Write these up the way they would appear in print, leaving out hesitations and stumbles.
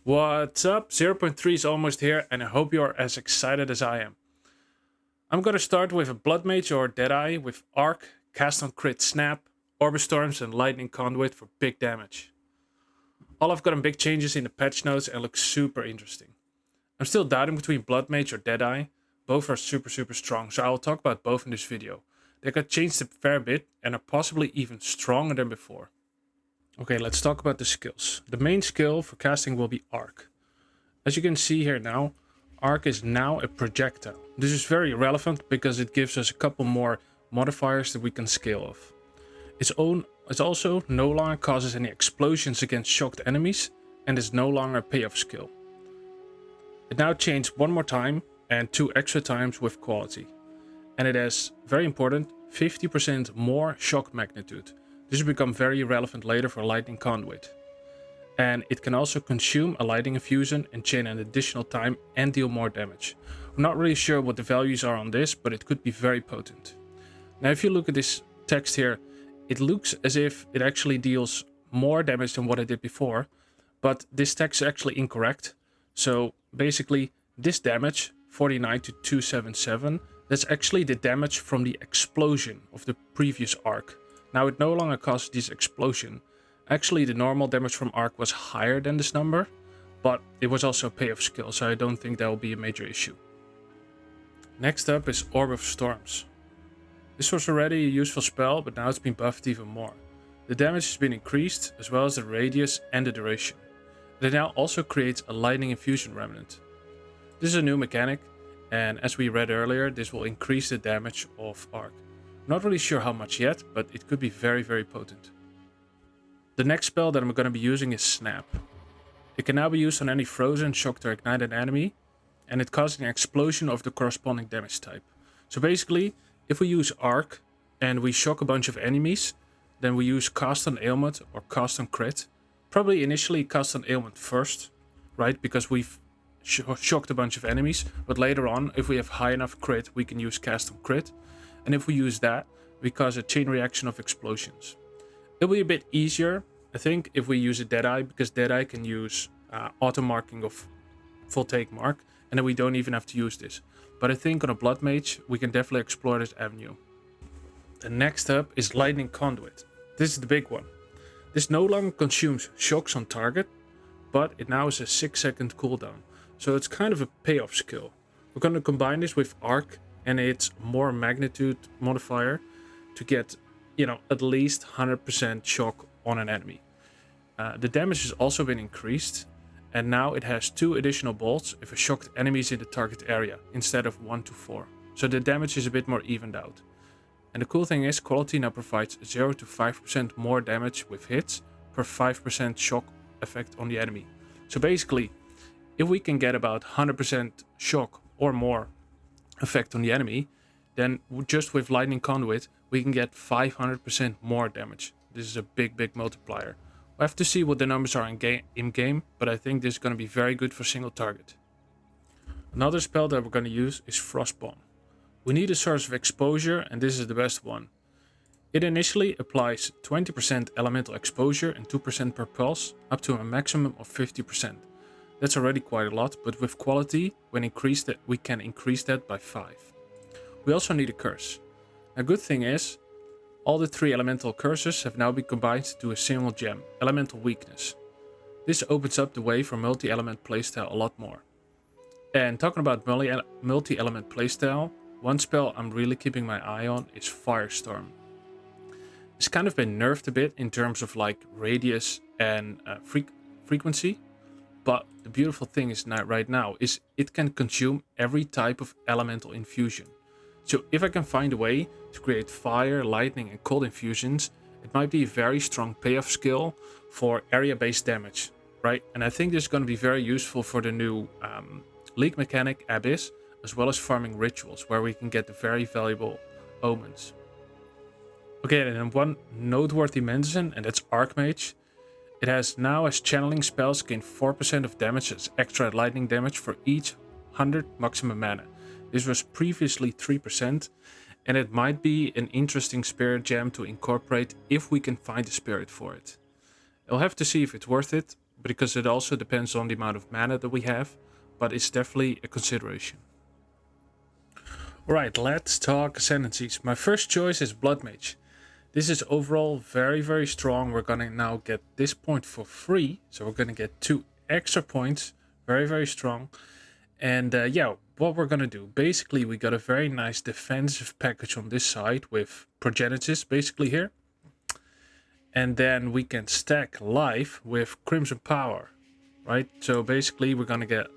What's up? 0.3 is almost here, and I hope you are as excited as I am. I'm gonna start with a Bloodmage or Deadeye with Arc, Cast on Crit Snap, Orbistorms, and Lightning Conduit for big damage. All have gotten big changes in the patch notes and look super interesting. I'm still doubting between Bloodmage or Deadeye. Both are super strong, so I will talk about both in this video. They got changed a fair bit and are possibly even stronger than before. Okay, let's talk about the skills. The main skill for casting will be Arc. As you can see here now, Arc is now a projectile. This is very relevant because it gives us a couple more modifiers that we can scale off. It also no longer causes any explosions against shocked enemies and is no longer a payoff skill. It now changed one more time and 2 extra times with quality. And it has, very important, 50% more shock magnitude. This will become very relevant later for Lightning Conduit. And it can also consume a lightning infusion and chain an additional time and deal more damage. I'm not really sure what the values are on this, but it could be very potent. Now if you look at this text here, it looks as if it actually deals more damage than what it did before, but this text is actually incorrect. So basically this damage, 49 to 277, that's actually the damage from the explosion of the previous arc. Now it no longer causes this explosion. Actually, the normal damage from Arc was higher than this number, but it was also a payoff skill, so I don't think that will be a major issue. Next up is Orb of Storms. This was already a useful spell, but now it's been buffed even more. The damage has been increased, as well as the radius and the duration. It now also creates a lightning infusion remnant. This is a new mechanic, and as we read earlier, this will increase the damage of Arc. Not really sure how much yet, but it could be very potent. The next spell that I'm going to be using is Snap. It can now be used on any frozen, shocked or ignited enemy, and it causes an explosion of the corresponding damage type. So basically, if we use Arc and we shock a bunch of enemies, then we use Cast on Ailment or Cast on Crit. Probably initially Cast on Ailment first, right? Because we've shocked a bunch of enemies, but later on, if we have high enough crit, we can use Cast on Crit. And if we use that, we cause a chain reaction of explosions. It'll be a bit easier, I think, if we use a Deadeye, because Deadeye can use auto marking of full take mark, and then we don't even have to use this. But I think on a Bloodmage, we can definitely explore this avenue. The next up is Lightning Conduit. This is the big one. This no longer consumes shocks on target, but it now has a 6-second cooldown. So it's kind of a payoff skill. We're going to combine this with Arc and its more magnitude modifier to get, at least 100% shock on an enemy. The damage has also been increased, and now it has 2 additional bolts if a shocked enemy is in the target area instead of 1 to 4. So the damage is a bit more evened out. And the cool thing is, quality now provides 0 to 5% more damage with hits per 5% shock effect on the enemy. So basically, if we can get about 100% shock or more effect on the enemy, then just with Lightning Conduit we can get 500% more damage. This is a big multiplier. We'll have to see what the numbers are in game, but I think this is going to be very good for single target. Another spell that we're going to use is Frostbomb. We need a source of exposure, and this is the best one. It initially applies 20% elemental exposure and 2% per pulse, up to a maximum of 50%. That's already quite a lot, but with quality, we can increase that by 5. We also need a curse. A good thing is, all the 3 elemental curses have now been combined to a single gem, Elemental Weakness. This opens up the way for multi-element playstyle a lot more. And talking about multi-element playstyle, one spell I'm really keeping my eye on is Firestorm. It's kind of been nerfed a bit in terms of like radius and frequency. But the beautiful thing is right now is it can consume every type of elemental infusion. So if I can find a way to create fire, lightning and cold infusions, it might be a very strong payoff skill for area-based damage, right? And I think this is going to be very useful for the new League mechanic Abyss, as well as farming rituals, where we can get the very valuable omens. Okay, and then one noteworthy mention, and that's Archmage. It has now, as channeling spells, gain 4% of damage as extra lightning damage for each 100 maximum mana. This was previously 3%, and it might be an interesting spirit gem to incorporate if we can find a spirit for it. I'll have to see if it's worth it, because it also depends on the amount of mana that we have, but it's definitely a consideration. Alright, let's talk ascendancies. My first choice is Bloodmage. This is overall very strong. We're gonna now get this point for free, so we're gonna get 2 extra points. Very strong. And yeah, what we're gonna do, basically we got a very nice defensive package on this side with Progenesis basically here. And then we can stack life with Crimson Power, right? So basically we're gonna get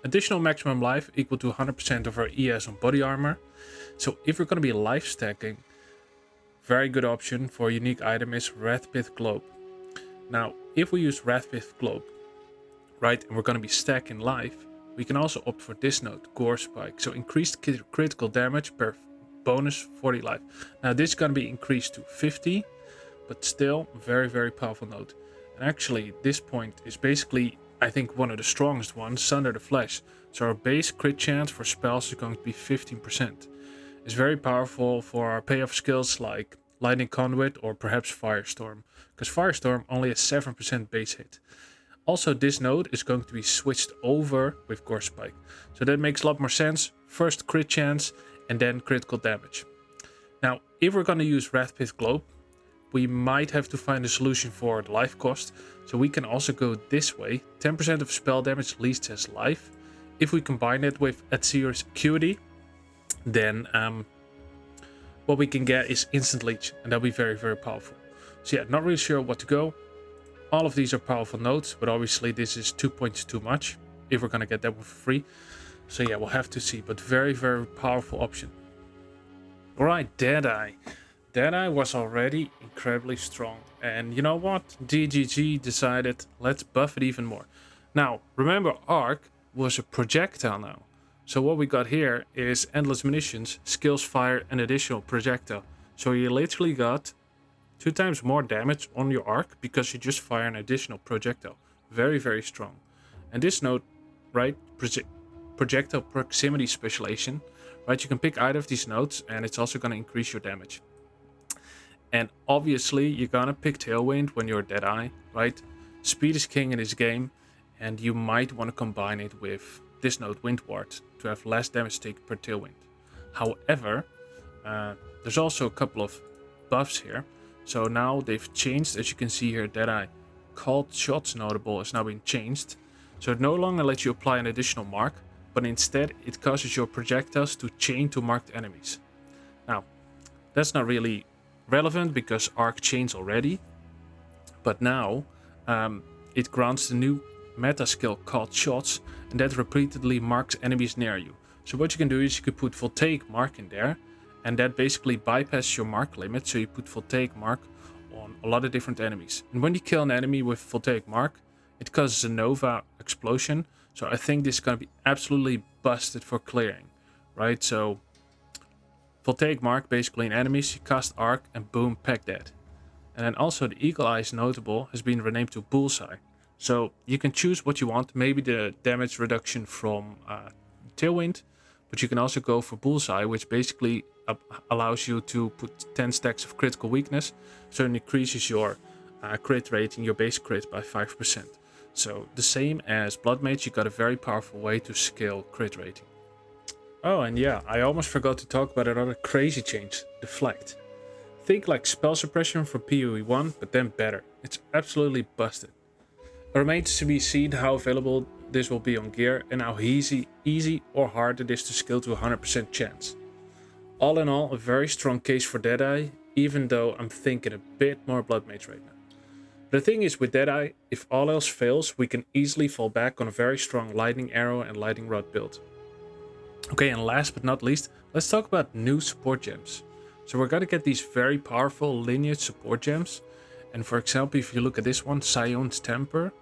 additional maximum life equal to 100% of our ES on body armor. So if we're gonna be life stacking, very good option for a unique item is Wrathpith Globe. Now, if we use Wrathpith Globe, right, and we're gonna be stacking life, we can also opt for this node, Gore Spike. So increased critical damage per bonus 40 life. Now this is gonna be increased to 50, but still very powerful node. And actually this point is basically, I think, one of the strongest ones, Sunder the Flesh. So our base crit chance for spells is going to be 15%. It's very powerful for our payoff skills like Lightning Conduit or perhaps Firestorm, because Firestorm only has 7% base hit. Also, this node is going to be switched over with Gore Spike. So that makes a lot more sense. First crit chance and then critical damage. Now, if we're going to use Wrathpith Globe, we might have to find a solution for the life cost. So we can also go this way. 10% of spell damage leads as life. If we combine it with Atzir's Acuity, then what we can get is instant leech, and that'll be very powerful. So yeah, not really sure what to go. All of these are powerful nodes, but obviously this is 2 points too much if we're gonna get that one for free. So yeah, we'll have to see, but very powerful option. Alright, Deadeye. Deadeye was already incredibly strong, and you know what? DGG decided, let's buff it even more. Now, remember Arc was a projectile now. So what we got here is endless munitions, skills fire, an additional projectile. So you literally got 2 times more damage on your arc because you just fire an additional projectile. Very strong. And this node, right, projectile proximity specialization, right, you can pick either of these nodes and it's also going to increase your damage. And obviously you're going to pick Tailwind when you're Deadeye, right? Speed is king in this game, and you might want to combine it with this node, Wind Ward, to have less damage take per Tailwind. However, there's also a couple of buffs here. So now they've changed, as you can see here, Deadeye Called Shots notable has now been changed. So it no longer lets you apply an additional mark, but instead it causes your projectiles to chain to marked enemies. Now, that's not really relevant because Arc chains already, but now it grants the new meta skill called Shots, and that repeatedly marks enemies near you. So what you can do is you could put Voltaic Mark in there, and that basically bypasses your mark limit, so you put Voltaic Mark on a lot of different enemies. And when you kill an enemy with Voltaic Mark, it causes a Nova explosion, so I think this is going to be absolutely busted for clearing, right? So Voltaic Mark basically in enemies, you cast Arc and boom, pack dead. And then also the Eagle Eyes notable has been renamed to Bullseye. So you can choose what you want, maybe the damage reduction from Tailwind, but you can also go for Bullseye, which basically allows you to put 10 stacks of critical weakness, so it increases your crit rate in your base crit by 5%. So the same as Bloodmage, you got a very powerful way to scale crit rating. Oh, and yeah, I almost forgot to talk about another crazy change, Deflect. Think like spell suppression for POE1, but then better. It's absolutely busted. It remains to be seen how available this will be on gear and how easy or hard it is to scale to 100% chance. All in all, a very strong case for Deadeye, even though I'm thinking a bit more Bloodmage right now. The thing is with Deadeye, if all else fails, we can easily fall back on a very strong Lightning Arrow and Lightning Rod build. Okay, and last but not least, let's talk about new support gems. So we're gonna get these very powerful Lineage support gems. And for example, if you look at this one, Sion's Temper,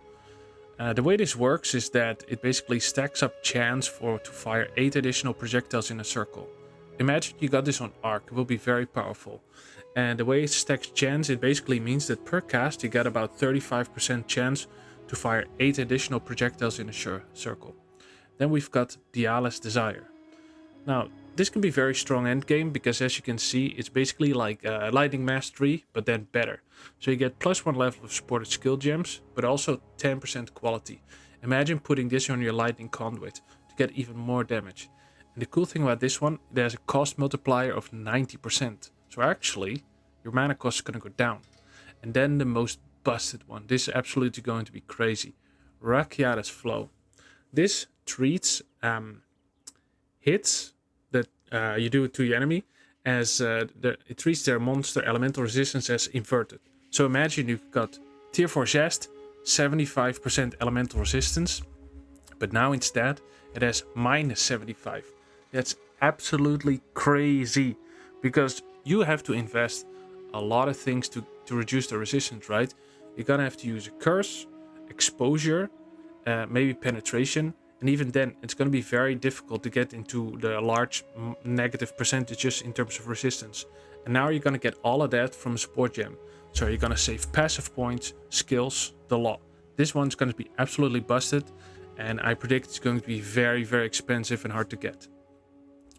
the way this works is that it basically stacks up chance to fire 8 additional projectiles in a circle. Imagine you got this on Arc, it will be very powerful. And the way it stacks chance, it basically means that per cast you get about 35% chance to fire 8 additional projectiles in a circle. Then we've got Diala's Desire. Now, This can be very strong endgame because, as you can see, it's basically like Lightning Mastery, but then better. So you get +1 level of supported skill gems, but also 10% quality. Imagine putting this on your Lightning Conduit to get even more damage. And the cool thing about this one, it has a cost multiplier of 90%. So actually, your mana cost is going to go down. And then the most busted one. This is absolutely going to be crazy. Rakiata's Flow. This treats hits that you do to your enemy as it treats their monster elemental resistance as inverted. So imagine you've got tier 4 Zest, 75% elemental resistance, but now instead it has -75. That's absolutely crazy because you have to invest a lot of things to reduce the resistance, right? You're gonna have to use a curse, exposure, maybe penetration, and even then it's going to be very difficult to get into the large negative percentages in terms of resistance. And now you're going to get all of that from a support gem. So you're going to save passive points, skills, the lot. This one's going to be absolutely busted, and I predict it's going to be very, very expensive and hard to get.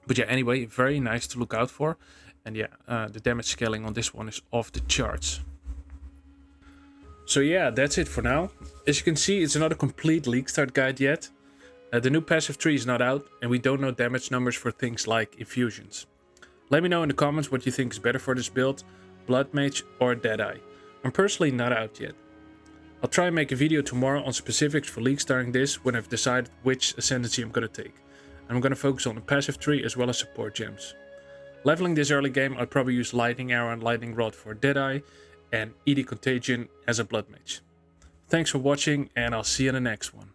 But yeah, anyway, very nice to look out for. And yeah, the damage scaling on this one is off the charts. So yeah, that's it for now. As you can see, it's not a complete League Start guide yet. The new passive tree is not out, and we don't know damage numbers for things like infusions. Let me know in the comments what you think is better for this build, Bloodmage or Deadeye. I'm personally not out yet. I'll try and make a video tomorrow on specifics for League starting this when I've decided which ascendancy I'm going to take. I'm going to focus on the passive tree as well as support gems. Leveling this early game, I'll probably use Lightning Arrow and Lightning Rod for Deadeye and ED Contagion as a Bloodmage. Thanks for watching, and I'll see you in the next one.